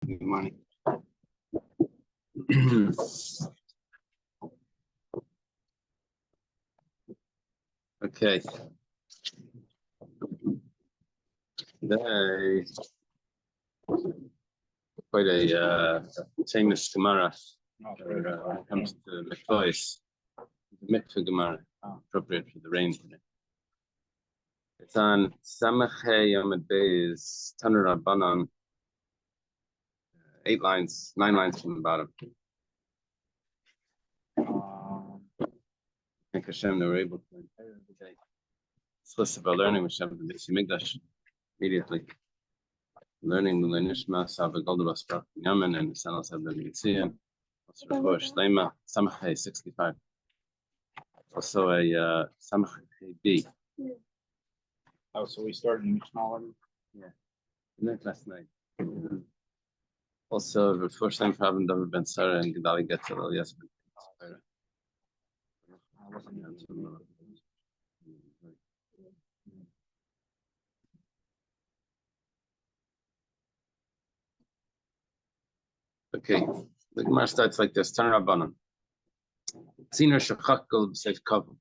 Good morning. Okay. Today, quite a famous Gemara when it comes to mikvahs. The mikvah Gemara, appropriate for the rain today. It's on Samachay Yomad Beis Tanur Rabbanan, 9 lines from the bottom. Thank Hashem that we're able to learn today. It's list of our learning which have the Bisi Migdash immediately. Learning the Lenishma, Sava Goldabas Baruch Yaman, and the Sanos of the Mitzvah. Also, Shlema, Samachay 65. Also a Samachay B. Oh, so we started in Mishnah already? Yeah. We learned last night. Also, the first time Rabban David Ben Sarah and Gedali Getzel yes. Okay, the Gemara starts like this: Tan Rabbanan. Tziner shachakol b'seif kavu.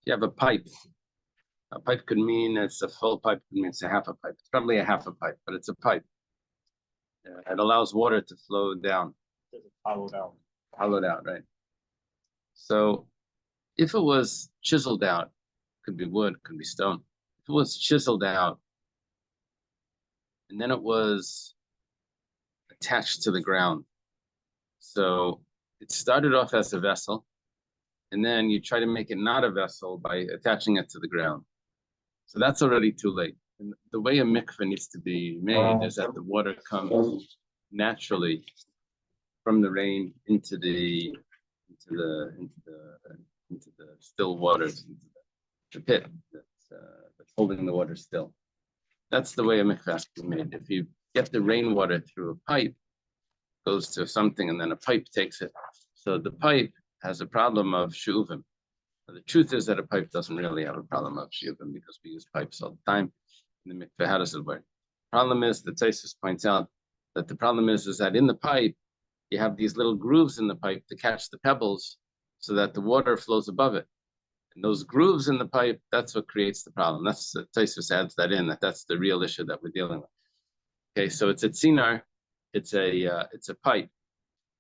You have a pipe. A pipe could mean it's a full pipe. Could mean it's a half a pipe. It's probably a half a pipe, but it's a pipe. It allows water to flow down. Hollowed out. Hollowed out, right? So, if it was chiseled out, could be wood, could be stone. If it was chiseled out, and then it was attached to the ground. So it started off as a vessel, and then you try to make it not a vessel by attaching it to the ground. So that's already too late. And the way a mikveh needs to be made is that the water comes naturally from the rain into the still waters, into the pit that's holding the water still. That's the way a mikveh has to be made. If you get the rainwater through a pipe, goes to something, and then a pipe takes it. So the pipe has a problem of shuvim. The truth is that a pipe doesn't really have a problem of shuvim because we use pipes all the time. In the mikveh, how does it work? Problem is, the Taisus points out that the problem is that in the pipe, you have these little grooves in the pipe to catch the pebbles so that the water flows above it. And those grooves in the pipe, that's what creates the problem. That's Taisus adds that in, that's the real issue that we're dealing with. Okay, so it's a tzinar. It's a pipe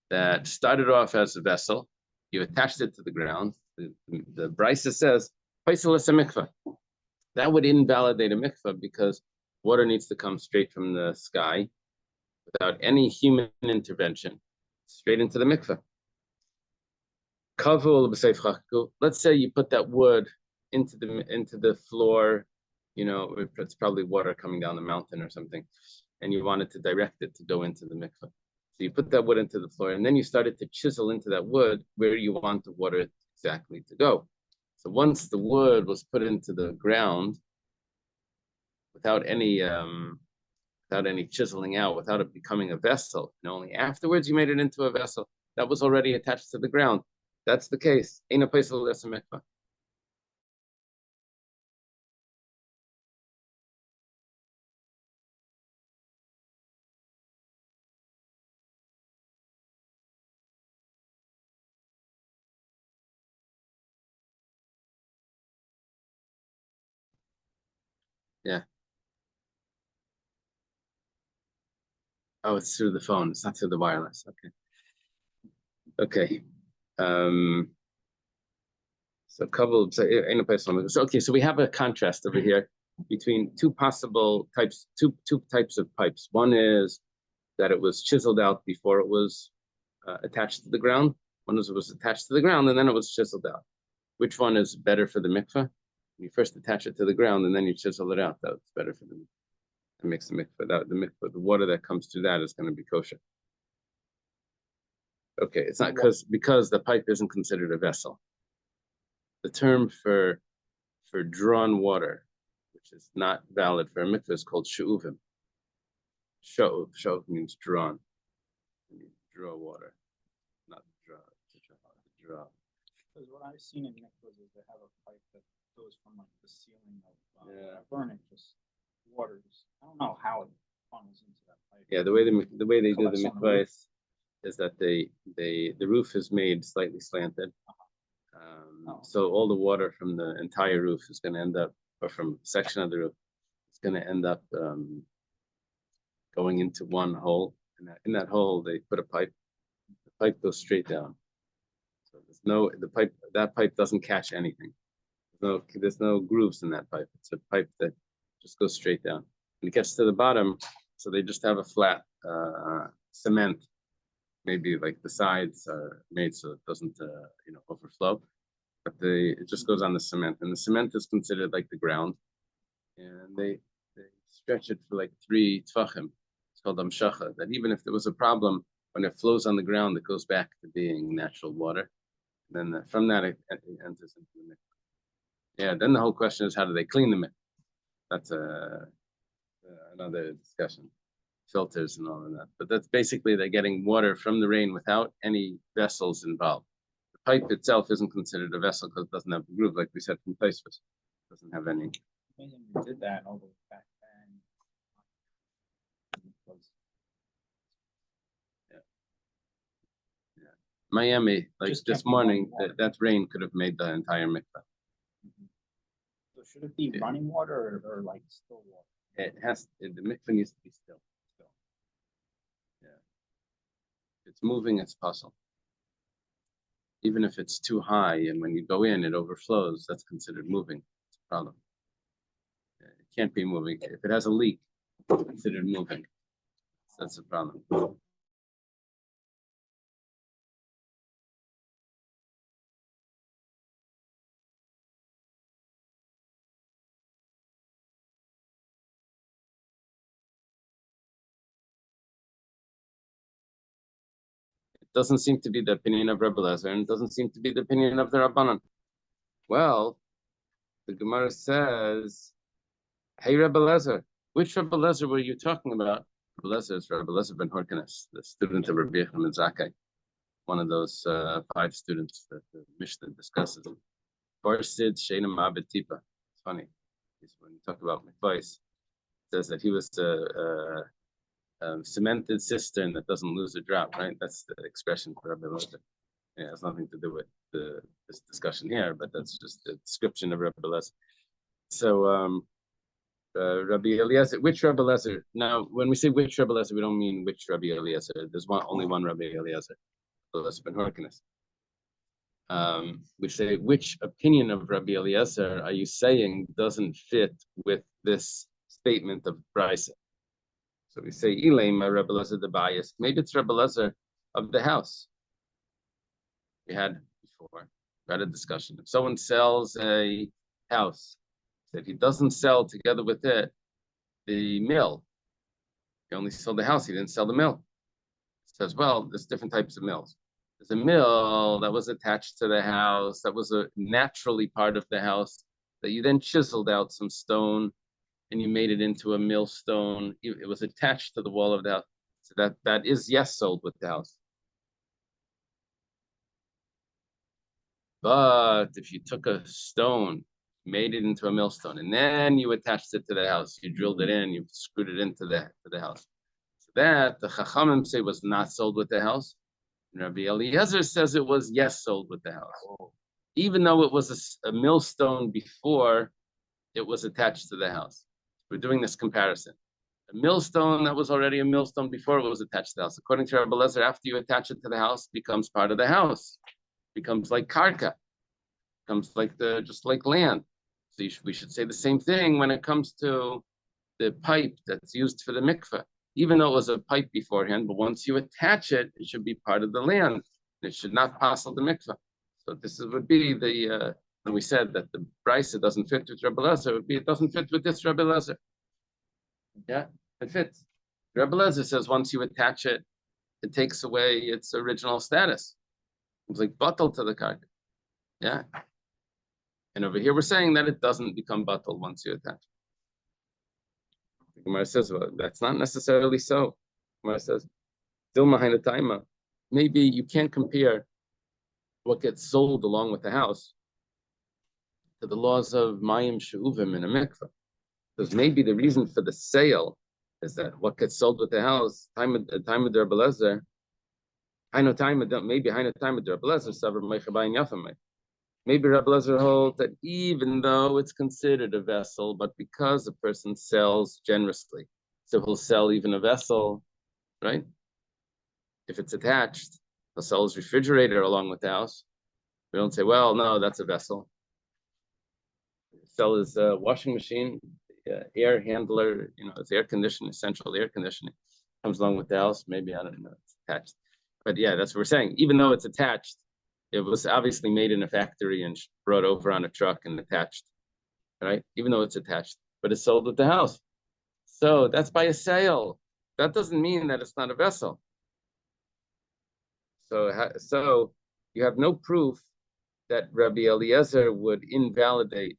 that started off as a vessel. You attached it to the ground. The Brisa says, "Paisalas a mikvah." That would invalidate a mikvah because water needs to come straight from the sky without any human intervention, straight into the mikvah. Kavul b'seif chakku. Let's say you put that wood into the floor. You know, it's probably water coming down the mountain or something, and you wanted to direct it to go into the mikveh. So you put that wood into the floor, and then you started to chisel into that wood where you want the water exactly to go. So once the wood was put into the ground, without any chiseling out, without it becoming a vessel, and only afterwards you made it into a vessel, that was already attached to the ground. That's the case. Ain't a place less a mikveh. Yeah. Oh, it's through the phone. It's not through the wireless. Okay. Okay. So couple. So ain't a place. So okay. So we have a contrast over here between two possible types, two types of pipes. One is that it was chiseled out before it was attached to the ground. One is it was attached to the ground and then it was chiseled out. Which one is better for the mikveh? You first attach it to the ground and then you chisel it out. That's better for the mikveh. It makes the mikveh. The water that comes through that is going to be kosher. Okay, it's not because the pipe isn't considered a vessel. The term for drawn water, which is not valid for a mikveh, is called shu'uvim. Shu'uv means drawn. You draw water, not draw. Because what I've seen in mikvahs is they have a pipe that goes from like the ceiling of burning, just water. I don't know how it funnels into that pipe. Yeah, the way they do the Collects on the roof. mikvahs is that the roof is made slightly slanted. Oh. So all the water from the entire roof is going to end up, or from a section of the roof, it's going to end up going into one hole. And in that hole, they put a pipe. The pipe goes straight down. So that pipe doesn't catch anything. There's no grooves in that pipe. It's a pipe that just goes straight down. And it gets to the bottom, so they just have a flat cement. Maybe like the sides are made so it doesn't overflow. But it just goes on the cement. And the cement is considered like the ground. And they stretch it for like 3 tvachim. It's called amshacha. That even if there was a problem, when it flows on the ground, it goes back to being natural water. And then from that, it enters into the mikvah. Yeah, then the whole question is, how do they clean the mikvah? That's another discussion. Filters and all of that. But that's basically they're getting water from the rain without any vessels involved. The pipe itself isn't considered a vessel because it doesn't have the groove, like we said from Tosfos. It doesn't have any. Amazing we did that all the way back then. Yeah. Miami, like Just this kept morning, running water. that rain could have made the entire mikvah. So should it be running water or like still water? The mikvah needs to be still. Yeah. If it's moving, it's puzzle. Even if it's too high and when you go in, it overflows, that's considered moving. It's a problem. Yeah, it can't be moving. If it has a leak, it's considered moving. So that's a problem. It doesn't seem to be the opinion of Rebbe Lezer, and it doesn't seem to be the opinion of the Rabbanan. Well, the Gemara says, hey, Rebbe Lezer, which Rebbe Lezer were you talking about? Rebbe Lezer is Rebbe Lezer ben Horkenes, the student of Rabbi Yechon ben Zakkai, one of those 5 students that the Mishnah discusses. Farsid Sheina Mabed Tipa. It's funny. When you talk about McVice, it says that he was a cemented cistern that doesn't lose a drop, right? That's the expression for Rabbi Lezer. Yeah, it has nothing to do with this discussion here, but that's just the description of Rabbi Lezer. So Rabbi Eliezer, which Rabbi Lezer? Now, when we say which Rabbi Lezer, we don't mean which Rabbi Eliezer. There's only one Rabbi Eliezer, Lezer ben Horkenes. We say, which opinion of Rabbi Eliezer are you saying doesn't fit with this statement of Brisa? So we say, Elaim, Rabbi Eliezer the bias. Maybe it's Rabbi Eliezer of the house. We had a discussion. If someone sells a house, if he doesn't sell together with it the mill, he only sold the house, he didn't sell the mill. He says, well, there's different types of mills. There's a mill that was attached to the house, that was a naturally part of the house, that you then chiseled out some stone and you made it into a millstone. It was attached to the wall of the house. So that is, yes, sold with the house. But if you took a stone, made it into a millstone, and then you attached it to the house, you drilled it in, you screwed it into the house. So that the Chachamim say was not sold with the house. And Rabbi Eliezer says it was, yes, sold with the house. Even though it was a millstone before it was attached to the house. We're doing this comparison. A millstone that was already a millstone before it was attached to the house. According to Rabbi Eliezer, after you attach it to the house, it becomes part of the house. It becomes like karka. It becomes like just like land. So we should say the same thing when it comes to the pipe that's used for the mikveh. Even though it was a pipe beforehand, but once you attach it, it should be part of the land. It should not pass the mikveh. So this would be when we said that the brisa doesn't fit with Rebbe Lezer, it would be it doesn't fit with this Rebbe Lezer. Yeah, it fits. Rebbe Lezer says once you attach it, it takes away its original status. It's like batal to the karka. Yeah. And over here we're saying that it doesn't become batal once you attach it. The Gemara says, well, that's not necessarily so. The Gemara says, still behind the taima. Maybe you can't compare what gets sold along with the house to the laws of mayim she'uvim in a mikveh. Because maybe the reason for the sale is that what gets sold with the house? Time of the Rebbe Lezer. I know time of maybe I know time of the Rebbe Lezer. Savar Meichabayin Yafamay. Maybe Rebbe Lezer holds that even though it's considered a vessel, but because a person sells generously, so he'll sell even a vessel, right? If it's attached, he'll sell his refrigerator along with the house. We don't say, well, no, that's a vessel. Sell his washing machine, air handler, it's air conditioning, central air conditioning, comes along with the house. Maybe, I don't know, it's attached. But yeah, that's what we're saying. Even though it's attached, it was obviously made in a factory and brought over on a truck and attached, right? Even though it's attached, but it's sold with the house. So that's by a sale. That doesn't mean that it's not a vessel. So you have no proof that Rabbi Eliezer would invalidate,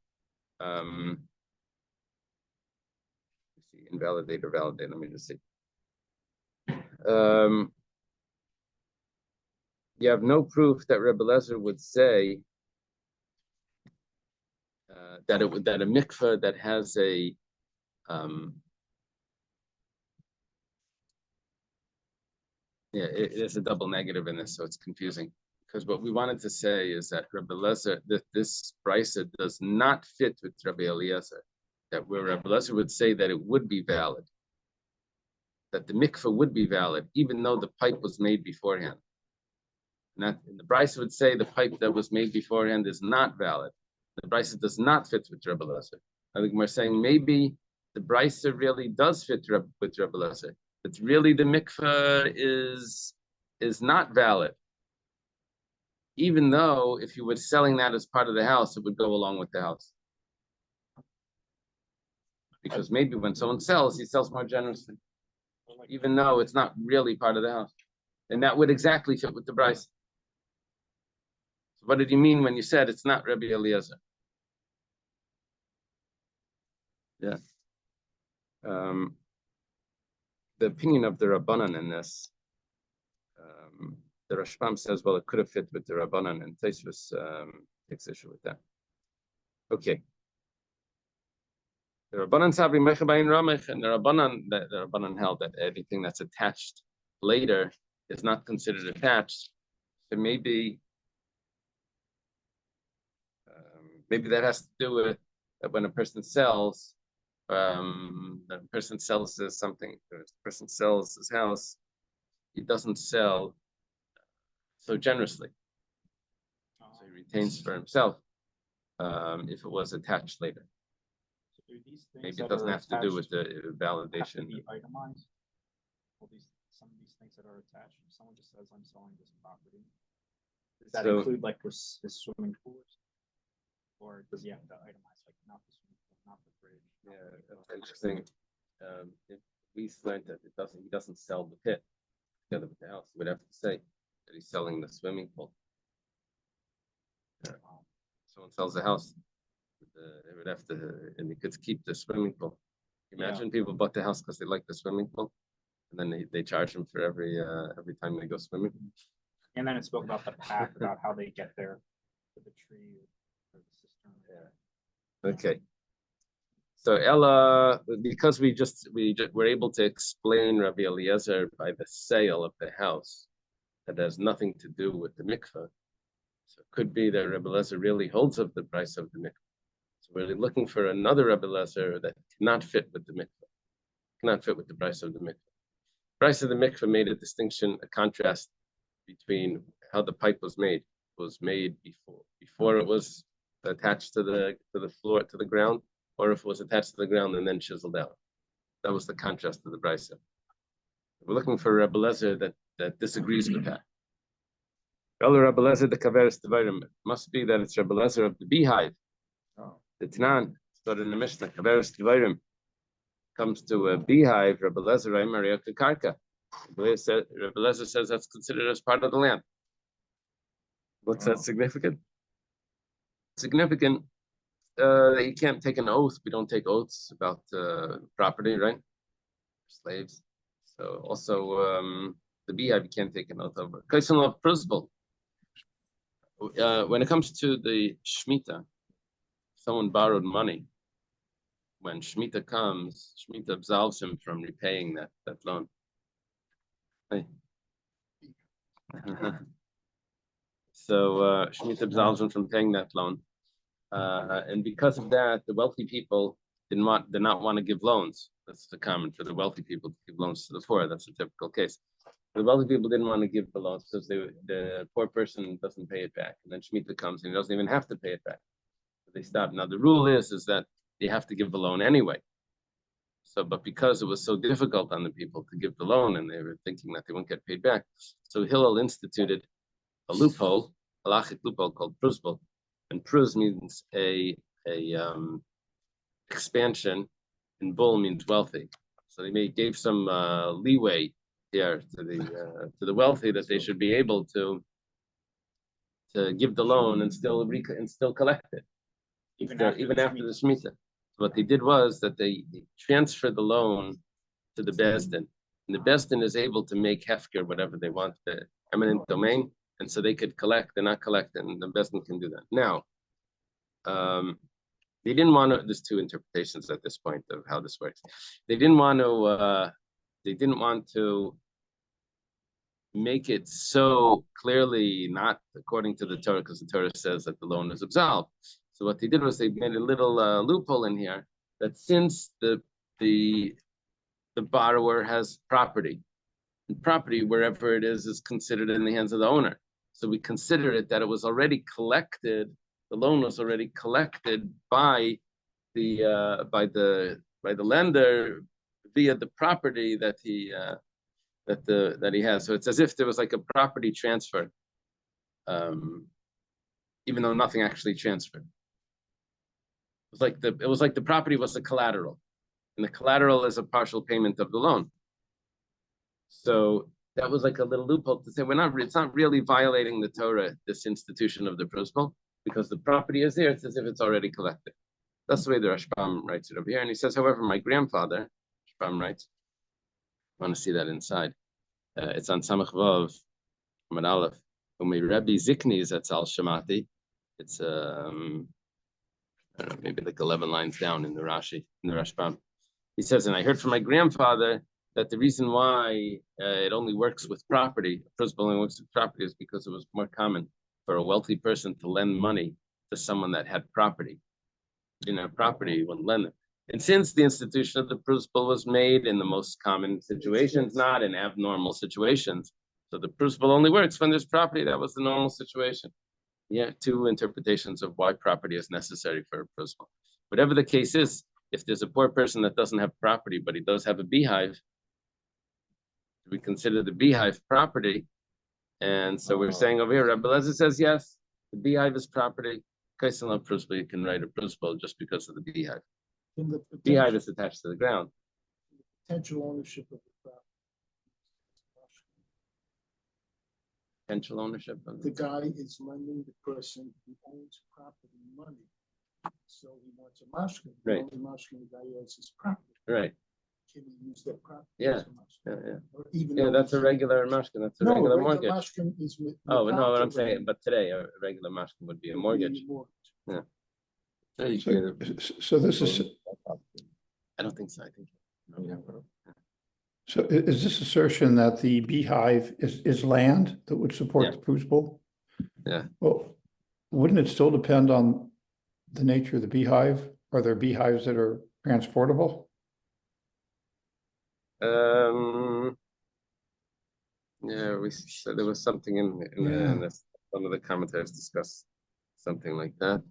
invalidate or validate. Let me just see. You have no proof that Rabbi Eliezer would say that a mikveh that has a it is a double negative in this, so it's confusing. Because what we wanted to say is that Rabbi Eliezer, that this brisa does not fit with Rabbi Eliezer. That where Rabbi Eliezer would say that it would be valid, that the mikveh would be valid, even though the pipe was made beforehand. Not the brisa would say the pipe that was made beforehand is not valid. The brisa does not fit with Rabbi Eliezer. I think we're saying maybe the brisa really does fit with Rabbi Eliezer. But really the mikveh is not valid. Even though if you were selling that as part of the house, it would go along with the house. Because maybe when someone sells, he sells more generously, even though it's not really part of the house. And that would exactly fit with the brisa. So what did you mean when you said it's not Rabbi Eliezer? Yeah. The opinion of the Rabbanan in this, the Rashbam says, well, it could have fit with the Rabbanan, and Tosfos takes issue with that. Okay. The Rabbanan Sabri Mechabayin Ramech, and the Rabbanan held that anything that's attached later is not considered attached. So maybe that has to do with that when a person sells, the person sells something, the person sells his house, he doesn't sell so generously. So he retains for himself if it was attached later. So do these things maybe it doesn't have to do with the validation. Have to be itemized? Some of these things that are attached, if someone just says, I'm selling this property, does that include like his swimming pools? Or does he have to itemize, like not the swimming pool, not the fridge? Yeah, that's interesting. We learned that he doesn't sell the pit together with the house. He would have to say that he's selling the swimming pool. Someone sells a house, they would have to, and they could keep the swimming pool. Imagine people bought the house because they like the swimming pool, and then they charge them for every time they go swimming. And then it spoke about the path, about how they get there to the tree or the cistern. Yeah. Okay. So Ella, because we were able to explain Rabbi Eliezer by the sale of the house, that has nothing to do with the mikveh. So it could be that Rabbi Eliezer really holds up the price of the mikveh. So we're looking for another Rabbi Eliezer that cannot fit with the mikveh, cannot fit with the price of the mikveh. The price of the mikveh made a distinction, a contrast between how the pipe was made. It was made before it was attached to the floor, to the ground, or if it was attached to the ground and then chiseled out. That was the contrast of the brisa. We're looking for Rabbi Eliezer that disagrees with that. Rabbi Eliezer the Kaveris Devarim. Must be that it's Rabbi Eliezer of the beehive. The Tanan started in the Mishnah. Kaveris Devarim comes to a beehive. Rabbi Eliezer Maria Karka. Rabbi Eliezer says that's considered as part of the land. What's that significant? Significant. You can't take an oath. We don't take oaths about property, right? Slaves. So also the beehive you can't take an oath over. Question of principle. When it comes to the Shemitah, someone borrowed money when Shemitah comes, Shemitah absolves him from repaying that loan. Hey. So Shemitah absolves him from paying that loan. And because of that, the wealthy people did not want to give loans. That's the common for the wealthy people to give loans to the poor. That's a typical case. The wealthy people didn't want to give the loans because the poor person doesn't pay it back. And then Shemitah comes and he doesn't even have to pay it back. So they stop. Now the rule is that they have to give the loan anyway. So, but because it was so difficult on the people to give the loan and they were thinking that they won't get paid back, so Hillel instituted a loophole, a halachic loophole called prusbul. And prus means a expansion, and bull means wealthy. So they gave some leeway here to the wealthy that they should be able to give the loan and still collect it, even after the Shemitah. So what they did was that they transferred the loan to the Bezdin, and the Bezdin is able to make hefker whatever they want, the eminent domain, and so they could collect and not collect, and the Bezdin can do that. Now, they didn't want to. There's two interpretations at this point of how this works. They didn't want to make it so clearly not according to the Torah, because the Torah says that the loan is absolved. So what they did was they made a little loophole in here that since the borrower has property, and property wherever it is considered in the hands of the owner. So we consider it that it was already collected. The loan was already collected by the lender via the property that he has. So it's as if there was like a property transfer, even though nothing actually transferred. It was like the property was the collateral, and the collateral is a partial payment of the loan. So that was like a little loophole to say it's not really violating the Torah, this institution of the prusbul, because the property is there. It's as if it's already collected. That's the way the Rashbam writes it over here. And he says, however, my grandfather, Rashbam writes, I want to see that inside. It's on Samach Vav, Amad Aleph. When we Rebbe Zikni is at Sal Shamati, it's I don't know, maybe like 11 lines down in the Rashi, in the Rashbam. He says, and I heard from my grandfather that the reason why it only works with property, prusbul only works with property, is because it was more common for a wealthy person to lend money to someone that had property. Didn't have property, you wouldn't lend it. And since the institution of the prusbul was made in the most common situations, not in abnormal situations, so the prusbul only works when there's property. That was the normal situation. Yeah, two interpretations of why property is necessary for a prusbul. Whatever the case is, if there's a poor person that doesn't have property, but he does have a beehive, we consider the beehive property. And so we're saying over here, Rabbi Lezer says, yes, the beehive is property. Kaisan prusbul, you can write a prusbul just because of the beehive. The beehive is attached to the ground. Potential ownership of the property. Potential ownership of the guy is lending the person who owns property money. So he wants a mashkin. Right. The only mashkin the guy has is property. Right. Can he use that property? Yeah. As a mashkin? Yeah. Or even That's a regular mashkin. That's a regular mortgage. Mashkin is no, what I'm saying, but today a regular mashkin would be a mortgage. Yeah. So this is. I don't think so. I think. So is this assertion that the beehive is land that would support the prusbul? Yeah. Well, wouldn't it still depend on the nature of the beehive? Are there beehives that are transportable? Yeah, we said there was something in this. Some of the commentators discussed something like that.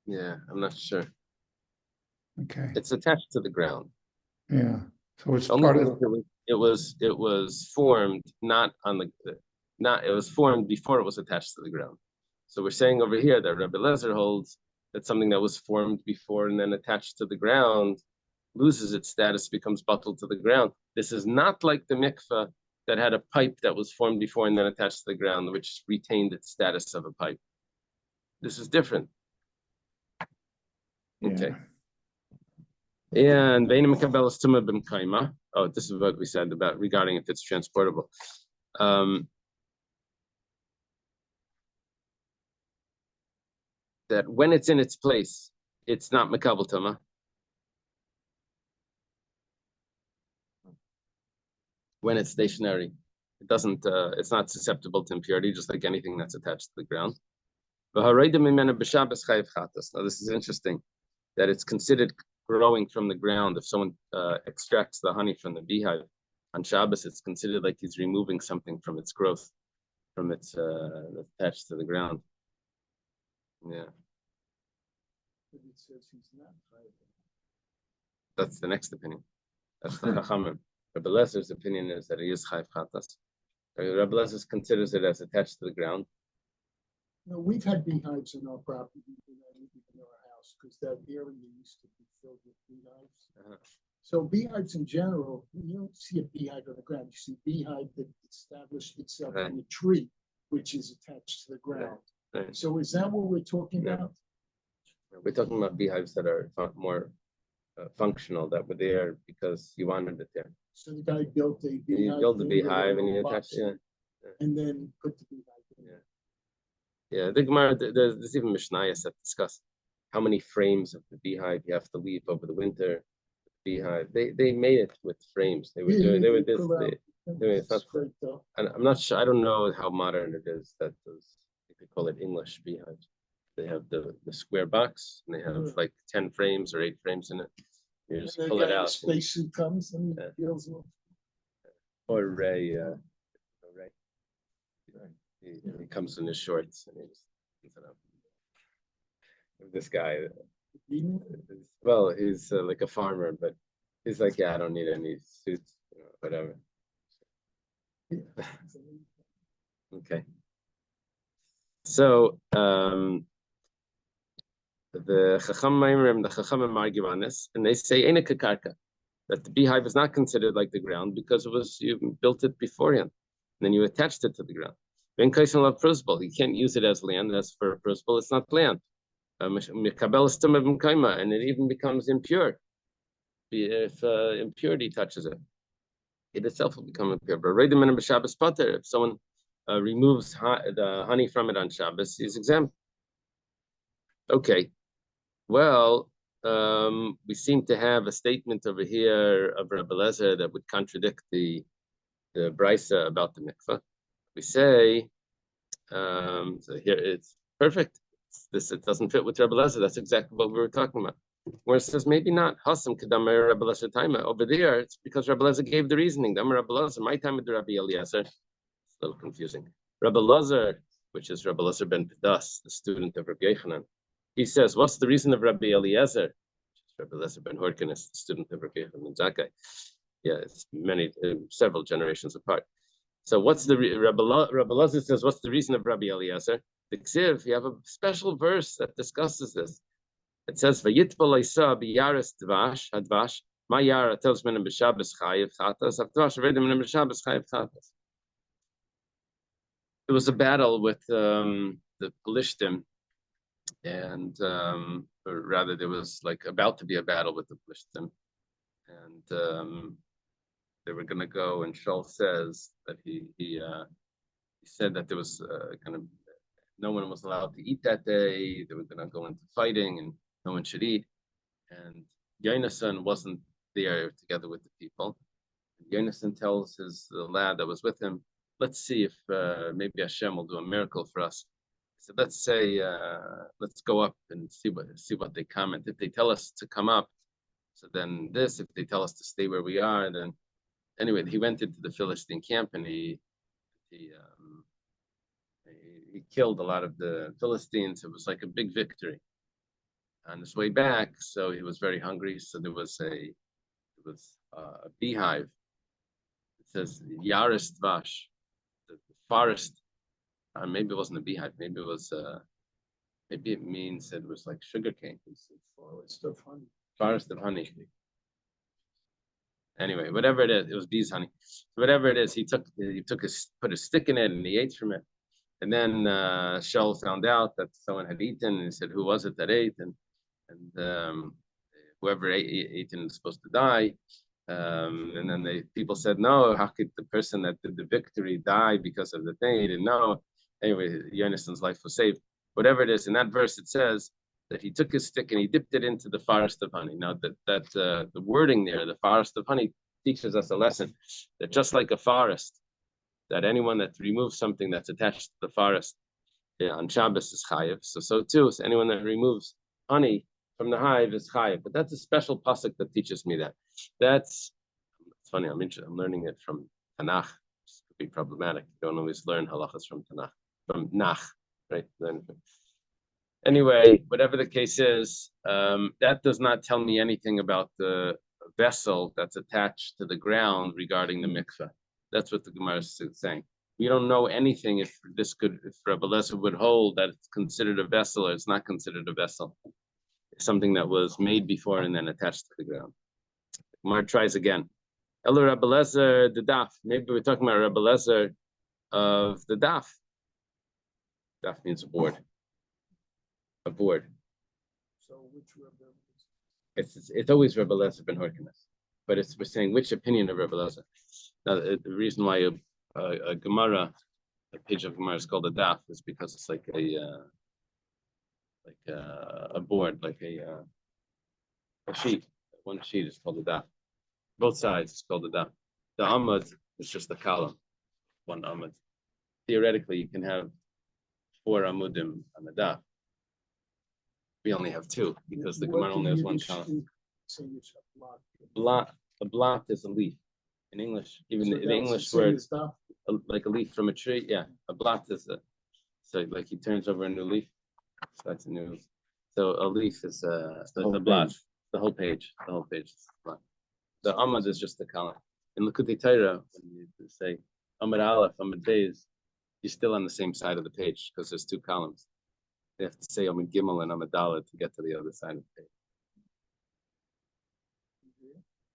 Yeah, I'm not sure. Okay. It's attached to the ground. Yeah. So it's Only part of it was formed not on the it was formed before it was attached to the ground. So we're saying over here that Rebbe Lezer holds that something that was formed before and then attached to the ground loses its status, becomes bottled to the ground. This is not like the mikveh that had a pipe that was formed before and then attached to the ground, which retained its status of a pipe. This is different. Okay. And Bein Mekabel Tuma B'Mkaima, Oh, this is what we said about regarding if it's transportable. That when it's in its place, it's not Mekabel Tuma. When it's stationary, it doesn't. It's not susceptible to impurity, just like anything that's attached to the ground. Now, this is interesting that it's considered growing from the ground. If someone extracts the honey from the beehive on Shabbos, it's considered like he's removing something from its growth, from its attached to the ground. Yeah. But it says he's not right. That's the next opinion. That's the Chachamim. Rabbi Lezer's opinion is that he is Chayv Chatas. Rabbi Lezer considers it as attached to the ground. No, we've had beehives in our property, in our house, because that area used to be filled with beehives. So beehives in general, you don't see a beehive on the ground. You see a beehive that established itself in a tree, which is attached to the ground. Right. So is that what we're talking about? We're talking about beehives that are more functional, that were there because you wanted it there. So the guy built a beehive. You build the beehive and you attach it. And then put the beehive in. Yeah, the Gemara, there's even Mishnayos that discuss how many frames of the beehive you have to leave over the winter. Beehive, they made it with frames. They were doing, it's not, and I'm not sure. I don't know how modern it is. That those, you could call it English beehives. They have the square box and they have like 10 frames or 8 frames in it. You just pull it out. Spacesuit comes and he deals with. Or Ray. He comes in his shorts and he just puts it up. This guy, well, he's like a farmer, but he's like, yeah, I don't need any suits, whatever. Okay. So the Chachamim argue on this, and they say that the beehive is not considered like the ground because you built it beforehand, and then you attached it to the ground. You can't use it as land. As for a principle, it's not land. And it even becomes impure if impurity touches it. It itself will become impure. But if someone removes the honey from it on Shabbos, he's exempt. Okay. Well, we seem to have a statement over here of Rabbi Lezer that would contradict the brisa about the mikveh. We say, so here it's perfect. It doesn't fit with Rabbi Lezer. That's exactly what we were talking about. Where it says maybe not Hasam Kedamar Rabbi Lezer Taima. Over there, it's because Rabbi Lezer gave the reasoning. Damar Rabbi Lezer, my time with Rabbi Eliezer. It's a little confusing. Rabbi Lezer, which is Rabbi Lezer ben Pedas, the student of Rabbi Yochanan, he says, what's the reason of Rabbi Eliezer? Rabbi Lezer ben Horkinus, the student of Rabbi Yochanan Zakkai. Yeah, it's several generations apart. So what's the Rabbi Lezer says? What's the reason of Rabbi Eliezer? The Ksiv, you have a special verse that discusses this. It says, "Vayitbal Isa biyaris dvash hadvash mayara tells men b'Shabbos chayiv chatas avdvash redim men b'Shabbos chayiv chatas." It was a battle with the Pelishtim, and or rather, there was like about to be a battle with the Pelishtim, and they were going to go, and Shaul says that he said that there was no one was allowed to eat that day. They were going to go into fighting, and no one should eat. And Yonasan wasn't there together with the people. Yonasan tells the lad that was with him, "Let's see if maybe Hashem will do a miracle for us." So let's say, let's go up and see what they comment. If they tell us to come up, so then this. If they tell us to stay where we are, then. Anyway, he went into the Philistine camp and he killed a lot of the Philistines. It was like a big victory. On his way back, so he was very hungry. So there was a beehive. It says Yaris Dvash, the forest. Maybe it wasn't a beehive. Maybe it was. Maybe it means it was like sugarcane. Forest of honey. Forest of honey. Anyway, whatever it is, it was bees' honey. Whatever it is, he put a stick in it and he ate from it. And then Shaul found out that someone had eaten, and he said, "Who was it that ate?" And whoever ate is supposed to die. And then people said, no, how could the person that did the victory die because of the thing? He didn't know. Anyway, Yonasan's life was saved. Whatever it is, in that verse it says that he took his stick and he dipped it into the forest of honey. Now the wording there, the forest of honey, teaches us a lesson that just like a forest, that anyone that removes something that's attached to the forest on Shabbos is chayiv. So too, so anyone that removes honey from the hive is chayiv. But that's a special pasuk that teaches me that. It's funny. I'm learning it from Tanakh. This could be problematic. You don't always learn halachas from Tanakh, from Nach, right? Anyway, whatever the case is, that does not tell me anything about the vessel that's attached to the ground regarding the mikveh. That's what the Gemara is saying. We don't know anything if Rebbe Lezer would hold that it's considered a vessel or it's not considered a vessel. It's something that was made before and then attached to the ground. Gemara tries again. Elo Rebbe Lezer, the daf. Maybe we're talking about Rebbe Lezer of the daf. Daf means a board. A board. So which Rebbe? It's always Rebbe Lezer ben Horkenes, but we're saying which opinion of Rebbe Lezer. Now the reason why a Gemara, a page of Gemara is called a daf is because it's like a board, like a sheet. One sheet is called a daf. Both sides is called a daf. The amud is just a column, one amud. Theoretically, you can have 4 amudim on the daf. We only have 2 because the Gemara only has 1 column. A blot is a leaf. In English, even so the English word, like a leaf from a tree. Yeah, a blot is so like he turns over a new leaf. So that's a new. So a leaf is the blot. The whole page. The whole page is the blot. The amud is just the column. In Likutei Torah, when you say amud aleph, amud beis, you're still on the same side of the page because there's 2 columns. You have to say amud gimel and amud dalet to get to the other side of the page.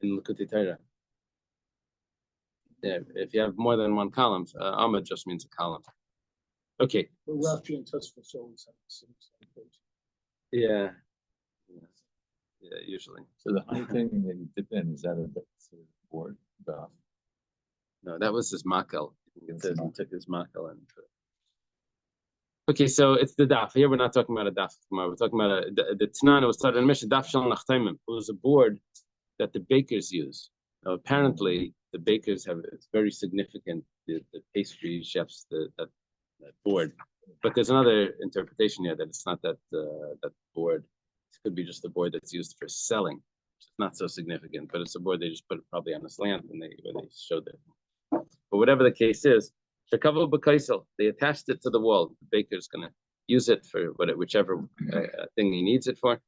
In Likutei Torah. Yeah, if you have more than 1 column, amud just means a column. Okay. But Rashi and Tosfos always have the same page. Yeah, usually. So the honey thing that you dip in, is that a board? No, that was his makel. It says he took his makel and. Okay, so it's the daf. Here we're not talking about a daf. We're talking about the Tanan was started in Mishnah daf shel nachtaimim. It was a board that the bakers use. Now, apparently, the bakers have it's very significant. The pastry chefs that board, but there's another interpretation here that it's not that board. It could be just a board that's used for selling. It's not so significant, but it's a board they just put it probably on a slant and they showed it. But whatever the case is, they attached it to the wall. The baker's gonna use it for whichever thing he needs it for,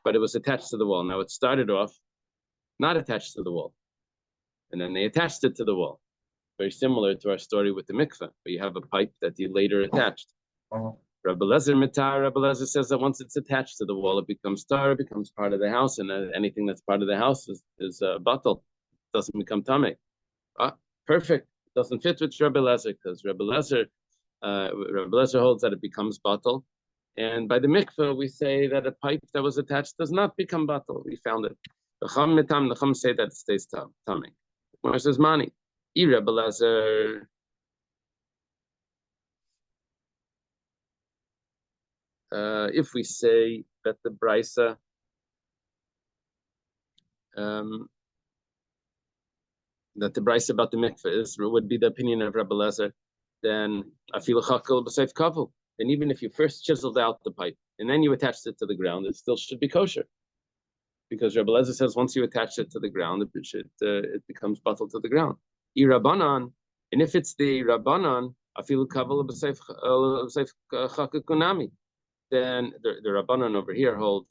but it was attached to the wall. Now it started off not attached to the wall, and then they attached it to the wall. Very similar to our story with the mikveh, where you have a pipe that you later attached. Rebbe Lezer says that once it's attached to the wall, it becomes tar, it becomes part of the house, and anything that's part of the house is batal. It doesn't become tamei. Perfect. It doesn't fit with Rebbe Lezer because Rebbe Lezer holds that it becomes batal, and by the mikveh we say that a pipe that was attached does not become batal. We found it. The Chum say that it stays tamei. Where says mani? Rebbe Lezer. If we say that the brisa about the mikveh would be the opinion of Rebbe Lezer, then afilu chakel b'seif kavel. Then even if you first chiseled out the pipe and then you attached it to the ground, it still should be kosher, because Rebbe Lezer says once you attach it to the ground, it becomes batal to the ground. Rabbanan, and if it's the Rabbanan, afilu kavel b'seif chakel kunami. Then the Rabbanan over here hold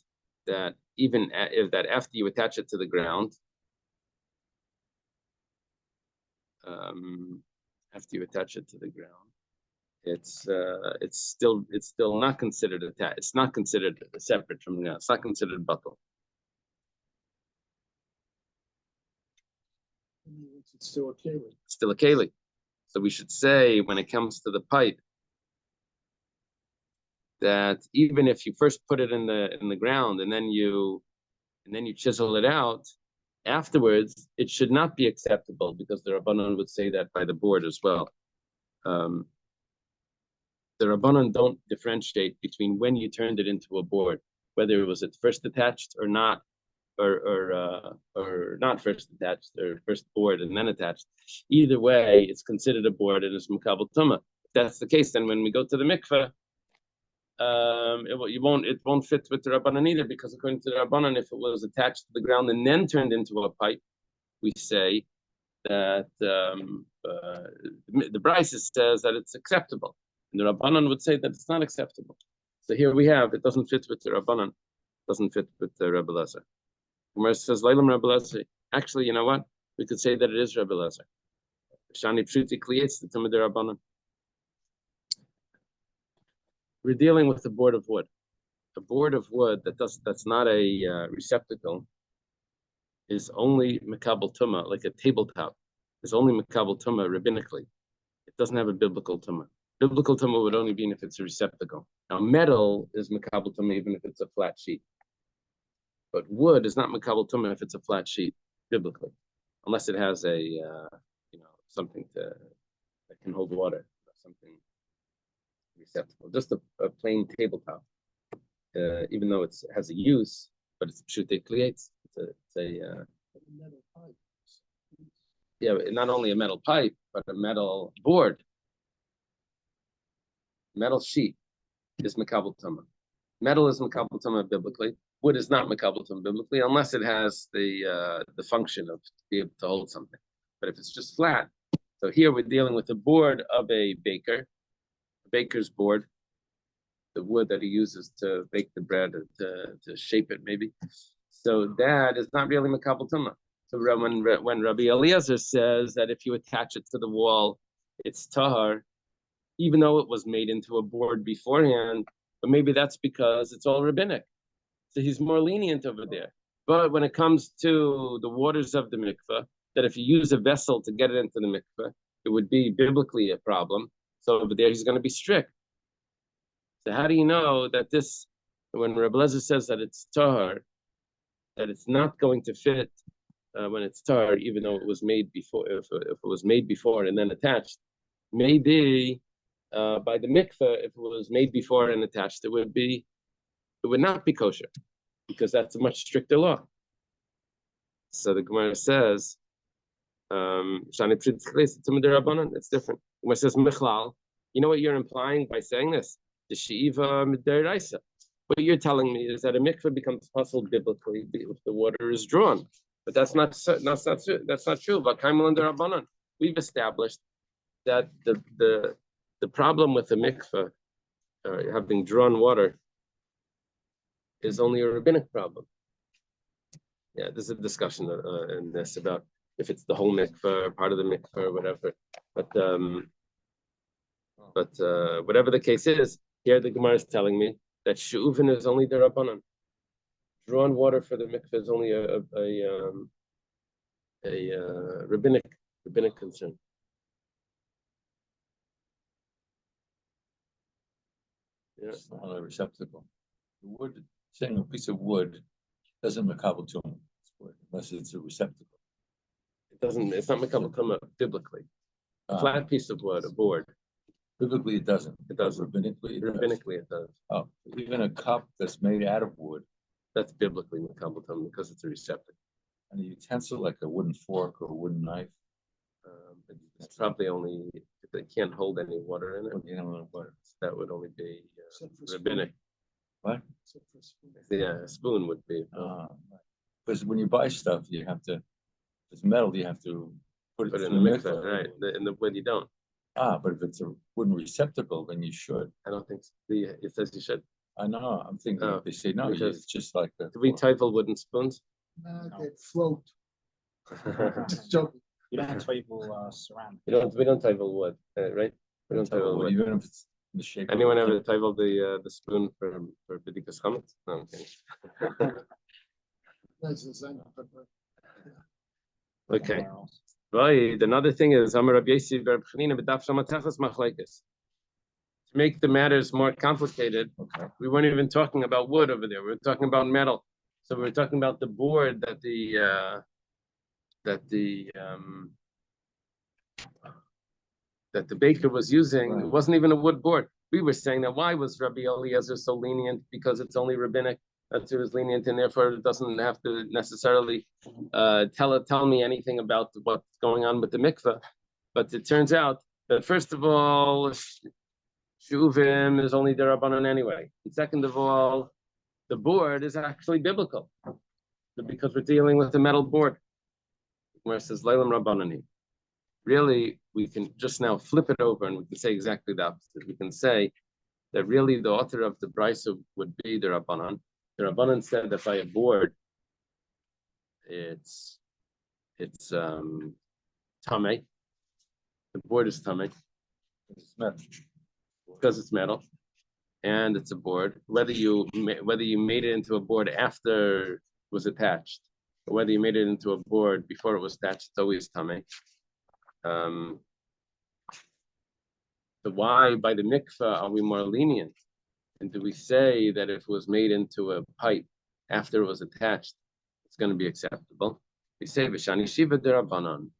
that even if that after you attach it to the ground, it's still not considered attached. It's not considered separate from the. It's not considered batal. It's still a keli. Still a keli. So we should say when it comes to the pipe, that even if you first put it in the ground and then you chisel it out, Afterwards, it should not be acceptable because the Rabbanan would say that by the board as well. The Rabbanan don't differentiate between when you turned it into a board, whether it was at first attached or not, or not first attached, or first board and then attached. Either way, it's considered a board and it's Makabel Tumah. If that's the case, then when we go to the mikveh, it won't fit with the Rabbanan either, because according to the Rabbanan, if it was attached to the ground and then turned into a pipe, we say that the Brisa says that it's acceptable, and the Rabbanan would say that it's not acceptable. So here we have, it doesn't fit with the Rabbanan, doesn't fit with the Rebbe Lezer. Gemara says, Leilam Rebbe Lezer. Actually, you know what? We could say that it is Rebbe Lezer. Shani Pshuti Kliyetz, the Tumah de Rabbanan. We're dealing with a board of wood. A board of wood that's not a receptacle is only Makabel Tumah, like a tabletop. Is only Makabel Tumah rabbinically. It doesn't have a biblical Tumah. Biblical Tumah would only be if it's a receptacle. Now, metal is Makabel Tumah even if it's a flat sheet. But wood is not Makabel Tumah if it's a flat sheet, biblically. Unless it has a, something that can hold water, something receptacle. Just a plain tabletop. Even though it has a use, but it's pshutei kliyetz. It's a metal pipe. Yeah, not only a metal pipe, but a metal board. Metal sheet is Makabel Tumah. Metal is Makabel Tumah biblically. Wood is not Makabel Tumah biblically, unless it has the function of to be able to hold something. But if it's just flat, so here we're dealing with the board of a baker's board, the wood that he uses to bake the bread or to shape it, maybe. So that is not really Makabel Tumah. So when Rabbi Eliezer says that if you attach it to the wall, it's tahar, even though it was made into a board beforehand, but maybe that's because it's all rabbinic. So he's more lenient over there. But when it comes to the waters of the mikveh, that if you use a vessel to get it into the mikveh, it would be biblically a problem. So over there, he's going to be strict. So how do you know that this, when Rabbi Lezer says that it's tahar, that it's not going to fit when it's tahar, even though it was made before, if it was made before and then attached, maybe by the mikveh, if it was made before and attached, it would not be kosher, because that's a much stricter law. So the Gemara says, it's different. The Gemara says, Michlal, you know what you're implying by saying this? The She'iva Midiraisa. What you're telling me is that a mikveh becomes possible biblically if the water is drawn. But that's not true. That's not true. We've established that the problem with the mikveh having drawn water is only a rabbinic problem. Yeah, there's a discussion in this about if it's the whole mikveh or part of the mikveh or whatever. But whatever the case is, here the Gemara is telling me that she'uvin is only the Rabbanan. Drawn water for the mikveh is only a rabbinic concern. Yeah. It's not a receptacle. The wood, saying a piece of wood doesn't Makabel Tumah unless it's a receptacle. It's not Makabel Tumah biblically. A flat piece of wood, a board. Biblically, it doesn't. It does. Rabbinically, Rabbinically, it does. Oh, even a cup that's made out of wood. That's biblically Makabel Tumah because it's a receptacle. And a utensil like a wooden fork or a wooden knife. It's probably only if they can't hold any water in it. You know what? That would only be rabbinic. What? Yeah, a spoon would be. Because when you buy stuff, you have to. If it's metal, you have to put it in the mikveh, right? In the when you don't. But if it's a wooden receptacle, then you should. I don't think so. It says you should. I know. I'm thinking they say no. It's just like that. Do we title wooden spoons? No, they float. Just joking. You don't title ceramic. We don't title wood, right? We don't title wood. Even if it's in the shape. Anyone ever titled the spoon for B'dikas Chametz? No, I'm kidding. Okay. Right. Another thing is Amar Rabbi Yossi Bar Chanina b'daf Shamatachas machlekes. To make the matters more complicated, we weren't even talking about wood over there. We were talking about metal. So we were talking about the board that that the baker was using, Right. it wasn't even a wood board. We were saying that why was Rabbi Eliezer so lenient? Because it's only rabbinic. That's who was lenient, and therefore it doesn't have to necessarily tell me anything about what's going on with the mikveh. But it turns out that first of all, shuvim is only derabanan anyway. And second of all, the board is actually biblical because we're dealing with a metal board. Where it says leilam rabbanani. Really, we can just now flip it over and we can say exactly the opposite. We can say that really the author of the brisa would be the Rabbanan. The Rabbanan said that by a board, it's tamei. The board is tamei because it's metal, and it's a board. Whether you made it into a board after it was attached, or whether you made it into a board before it was attached, it's always tamei. So why by the mikveh are we more lenient? And do we say that if it was made into a pipe after it was attached, it's going to be acceptable? We say v'shani shiva derabanan.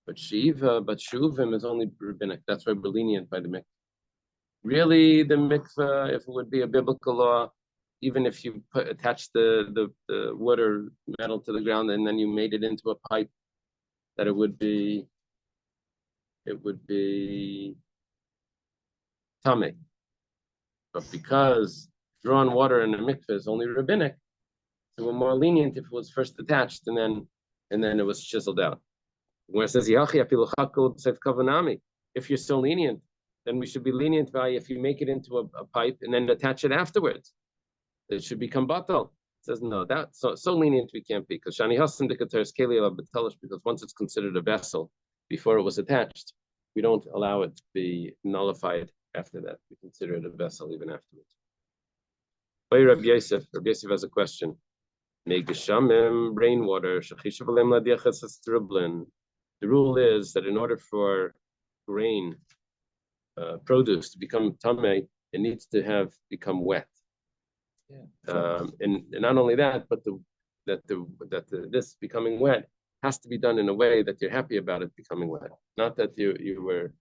But shuvim is only rabbinic. That's why we're lenient by the mikveh. Really, the mikveh, if it would be a biblical law, even if you attach the wood or metal to the ground and then you made it into a pipe, that it would be tamei. But because drawn water in a mikveh is only rabbinic, so we're more lenient if it was first attached and then it was chiseled out. Where it says if you're so lenient, then we should be lenient by if you make it into a pipe and then attach it afterwards. It should become batal. It says no, that's so lenient we can't be, because shani hasim dekateres keli elav betalish, because once it's considered a vessel before it was attached, we don't allow it to be nullified after that. We consider it a vessel even afterwards. Rabbi Yosef has a question. Rainwater. The rule is that in order for grain, produce to become tamei, it needs to have become wet. Yeah. And not only that, but this becoming wet has to be done in a way that you're happy about it becoming wet. Not that it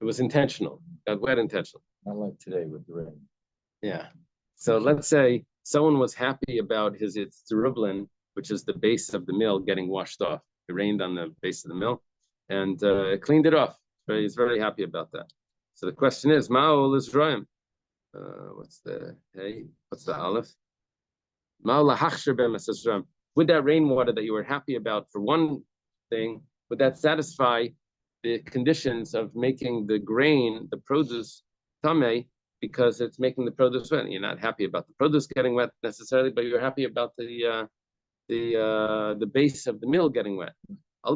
was intentional, got wet intentional. Not like today with the rain. Yeah. So let's say someone was happy about his tzrublin, which is the base of the mill, getting washed off. It rained on the base of the mill and cleaned it off. He's very happy about that. So the question is, Ma'ol is Roim. What's the aleph? Ma'ol lahachsher b'mes Roim. Would that rainwater that you were happy about for one thing, would that satisfy the conditions of making the grain, the produce, tamei, because it's making the produce wet? You're not happy about the produce getting wet necessarily, but you're happy about the base of the mill getting wet. The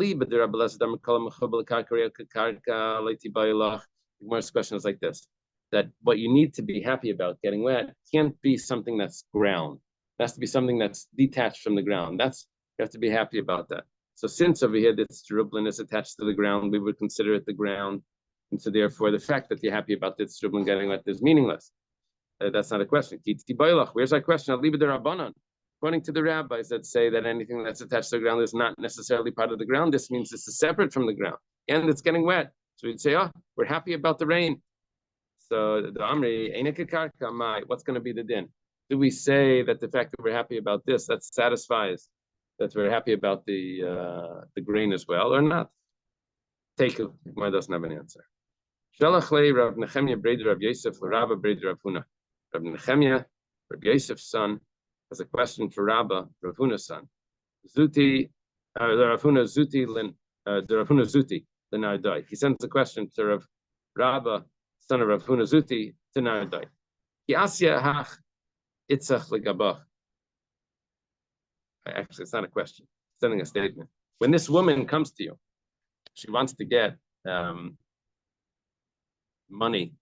Gemara's question is like this: that what you need to be happy about getting wet can't be something that's ground. It has to be something that's detached from the ground. You have to be happy about that. So since over here this tzrublin is attached to the ground, we would consider it the ground, and so therefore the fact that you're happy about this tzrublin getting wet is meaningless. That's not a question. Where's our question? I'll leave it there. According to the rabbis that say that anything that's attached to the ground is not necessarily part of the ground, this means this is separate from the ground and it's getting wet. So we'd say, oh, we're happy about the rain. So the Amri, what's going to be the din? Do we say that the fact that we're happy about this, that satisfies that we're happy about the grain as well, or not? Take it. Gemara doesn't have an answer. Shalach lei Rav Nechemia Breder Rav Yosef Rabba Breder Rav Huna. Rav Nechemia, Rav Yosef's son, has a question for Rabba, Rav Huna's son. Zuti, Rav Huna Zuti Lenardai. He sends a question to Rav Rabba, son of Rav Huna Zuti, to Nardai. Ki asya hach itzach legabach. Actually, it's not a question. It's sending a statement. When this woman comes to you, she wants to get money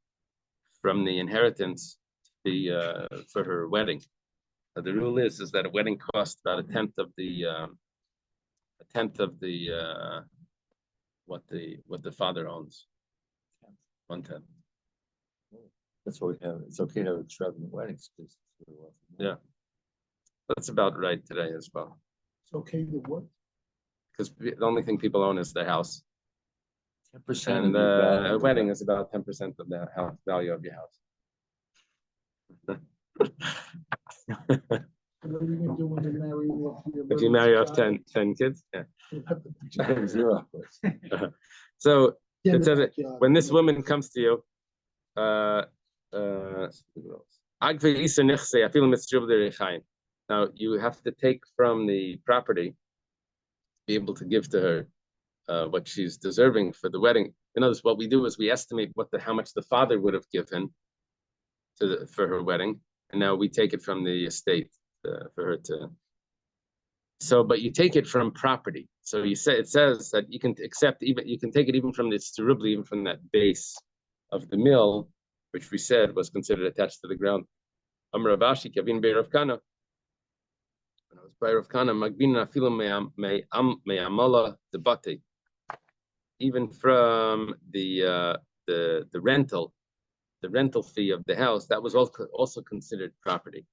from the inheritance for her wedding. The rule is that a wedding costs about a tenth of what the father owns. 1/10. That's what we have. It's okay to have extravagant weddings. Yeah, that's about right today as well. It's okay to what? because the only thing people own is their house. 10% And a wedding is about 10% of the house value of your house. What are you gonna do when you marry off your If you little marry off child? 10 kids, yeah. You'll have to- Zero. So Get it says that backyard. when this woman comes to you, now you have to take from the property, be able to give to her what she's deserving for the wedding. In other words, what we do is we estimate how much the father would have given for her wedding, and now we take it from the estate for her to. So, but you take it from property. So it says that you can take it even from the sterubli, even from that base of the mill, which we said was considered attached to the ground. Amar Ravashi Kavin Bei Rav Kana. When I was by Rav Kana, Magbina Afilu Me'amala Debate. Even from the rental fee of the house, that was also considered property,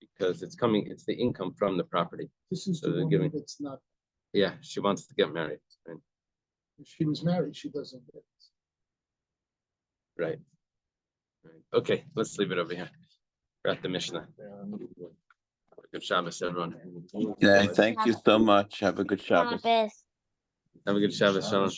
because it's the income from the property. This is So the they're woman giving- that's not, Yeah, she wants to get married. if she was married, she doesn't get it. Right. Okay, let's leave it over here. We're at the Mishnah. Good Shabbos, everyone. Yeah, thank you so much. Have a good Shabbos. Have a good Shabbos, Shalom.